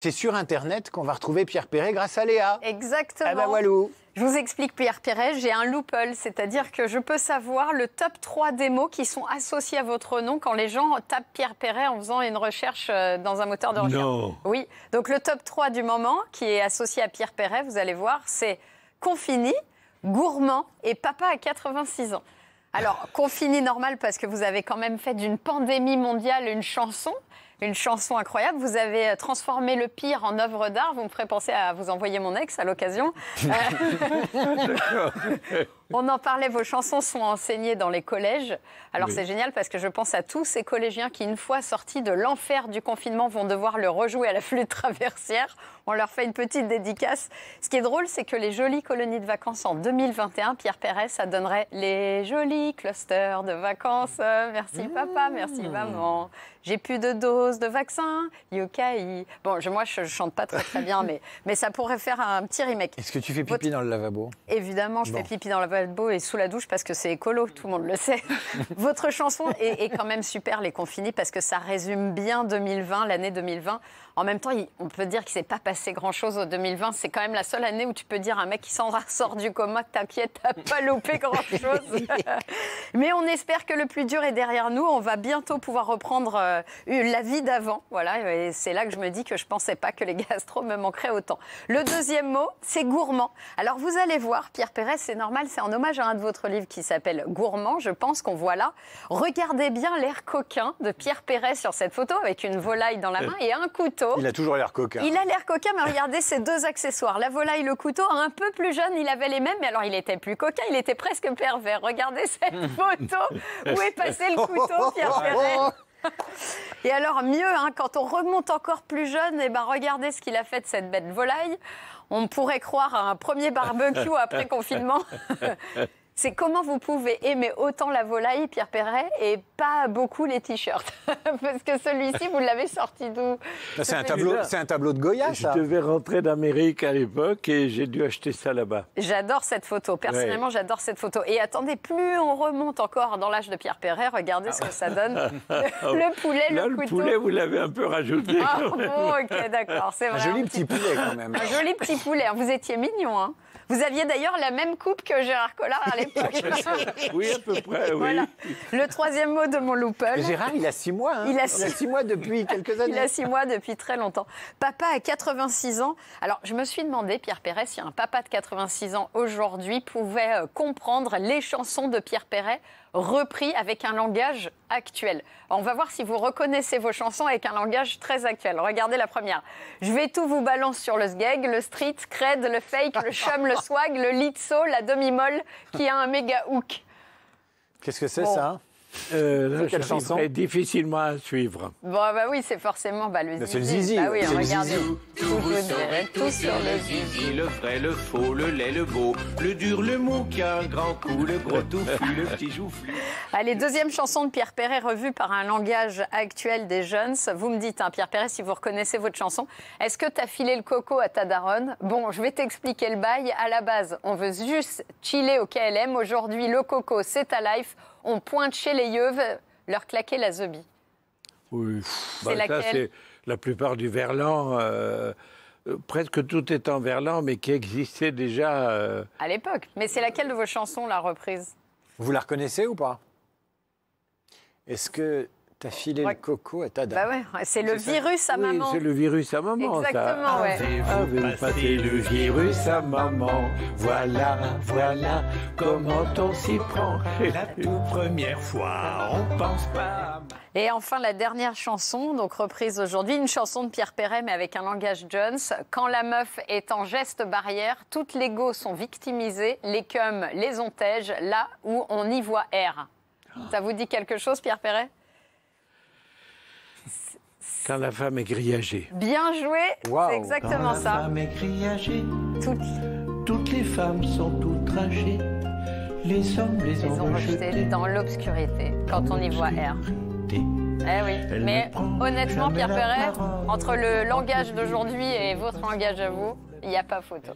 C'est sur Internet qu'on va retrouver Pierre Perret grâce à Léa. Exactement. Ah ben walou. Je vous explique Pierre Perret, j'ai un loophole, c'est-à-dire que je peux savoir le top 3 des mots qui sont associés à votre nom quand les gens tapent Pierre Perret en faisant une recherche dans un moteur de recherche. Non. Oui, donc le top 3 du moment qui est associé à Pierre Perret, vous allez voir, c'est Confini, Gourmand et Papa à 86 ans. Alors, Confini normal parce que vous avez quand même fait d'une pandémie mondiale une chanson incroyable. Vous avez transformé le pire en œuvre d'art. Vous me ferez penser à vous envoyer mon ex à l'occasion. On en parlait, vos chansons sont enseignées dans les collèges. Alors oui. C'est génial parce que je pense à tous ces collégiens qui, une fois sortis de l'enfer du confinement, vont devoir le rejouer à la flûte traversière. On leur fait une petite dédicace. Ce qui est drôle, c'est que les jolies colonies de vacances en 2021, Pierre Perret, ça donnerait les jolis clusters de vacances. Merci papa, merci maman. J'ai plus de doses de vaccin, yokai. Bon, moi, je chante pas très bien, mais ça pourrait faire un petit remake. Est-ce que tu fais pipi dans le lavabo? Évidemment, je fais pipi dans le lavabo et sous la douche parce que c'est écolo, tout le monde le sait. Votre chanson est quand même super, Les Confinés, parce que ça résume bien 2020, l'année 2020. En même temps, on peut dire qu'il ne s'est pas passé grand-chose en 2020. C'est quand même la seule année où tu peux dire à un mec qui s'en sort du coma, t'inquiète, t'as pas loupé grand-chose. Mais on espère que le plus dur est derrière nous. On va bientôt pouvoir reprendre la vie d'avant. Voilà, et c'est là que je me dis que je ne pensais pas que les gastros me manqueraient autant. Le deuxième mot, c'est gourmand. Alors vous allez voir, Pierre Perret, c'est normal, c'est en hommage à un de votre livre qui s'appelle Gourmand. Je pense qu'on voit là. Regardez bien l'air coquin de Pierre Perret sur cette photo avec une volaille dans la main et un couteau. Il a toujours l'air coquin. Il a l'air coquin, mais regardez ces deux accessoires. La volaille, le couteau, un peu plus jeune, il avait les mêmes, mais alors il était plus coquin, il était presque pervers. Regardez cette photo. Où est passé le couteau, Pierre Perret? Et alors mieux, quand on remonte encore plus jeune, regardez ce qu'il a fait de cette bête volaille. On pourrait croire à un premier barbecue après confinement. C'est comment vous pouvez aimer autant la volaille, Pierre Perret, et pas beaucoup les t-shirts. Parce que celui-ci, vous l'avez sorti d'où? C'est un tableau de Goya, ça. Je devais rentrer d'Amérique à l'époque et j'ai dû acheter ça là-bas. J'adore cette photo. Personnellement, j'adore cette photo. Et attendez, plus on remonte encore dans l'âge de Pierre Perret, regardez ce que ça donne. Le poulet, là, le couteau. Le poulet, vous l'avez un peu rajouté. Ah bon, ok, d'accord. C'est vrai. Un joli petit poulet, quand même. Un joli petit poulet. Vous étiez mignon, hein. Vous aviez d'ailleurs la même coupe que Gérard Collard à l'époque. Oui, à peu près, oui. Voilà. Le troisième mot de mon loophole. Gérard, il a 6 mois. Hein. Il a 6 mois depuis quelques années. Il a 6 mois depuis très longtemps. Papa a 86 ans. Alors, je me suis demandé, Pierre Perret, si un papa de 86 ans aujourd'hui pouvait comprendre les chansons de Pierre Perret repris avec un langage actuel. Alors, on va voir si vous reconnaissez vos chansons avec un langage très actuel. Regardez la première. Je vais tout vous balance sur le sgeg, le street, cred, le fake, le chum, le swag, le litso, la demi-molle qui a un méga hook. Qu'est-ce que c'est ça? Quelle chanson? C'est difficilement à suivre. Bon, oui, c'est forcément le zizi. C'est le zizi. Bah oui, c'est regardez. Vous saurez tout sur le zizi, le vrai, le faux, le laid, le beau, le dur, le mou qui a un grand coup, le gros touffu, le petit joufflu. Allez, deuxième chanson de Pierre Perret revue par un langage actuel des jeunes. Vous me dites, Pierre Perret, si vous reconnaissez votre chanson. Est-ce que t'as filé le coco à ta daronne? Bon, je vais t'expliquer le bail. À la base, on veut juste chiller au KLM. Aujourd'hui, le coco, c'est ta life. On pointe chez les yeux, leur claquer la zebie. Oui, c'est laquelle? Ça, c'est la plupart du verlan. Presque tout est en verlan, mais qui existait déjà... À l'époque. Mais c'est laquelle de vos chansons, la reprise? Vous la reconnaissez ou pas? Est-ce que t'as filé le coco à ta dame? C'est le virus à maman. Oui, c'est le virus à maman, exactement, ça. Avez-vous passé le virus à maman? Voilà, voilà comment on s'y prend. La toute première fois, on pense pas... Et enfin, la dernière chanson, donc reprise aujourd'hui, une chanson de Pierre Perret, mais avec un langage Jones. Quand la meuf est en geste barrière, toutes les go sont victimisées, les cums, les ontèges, là où on y voit R. Ça vous dit quelque chose, Pierre Perret? Quand la femme est grillagée. Bien joué, c'est exactement ça. Quand la femme est grillagée, toutes les femmes sont outragées, les hommes les ont rejetées dans l'obscurité, quand on y voit R. Eh oui, mais honnêtement, Pierre Perret, entre le langage d'aujourd'hui et votre langage à vous, il n'y a pas photo.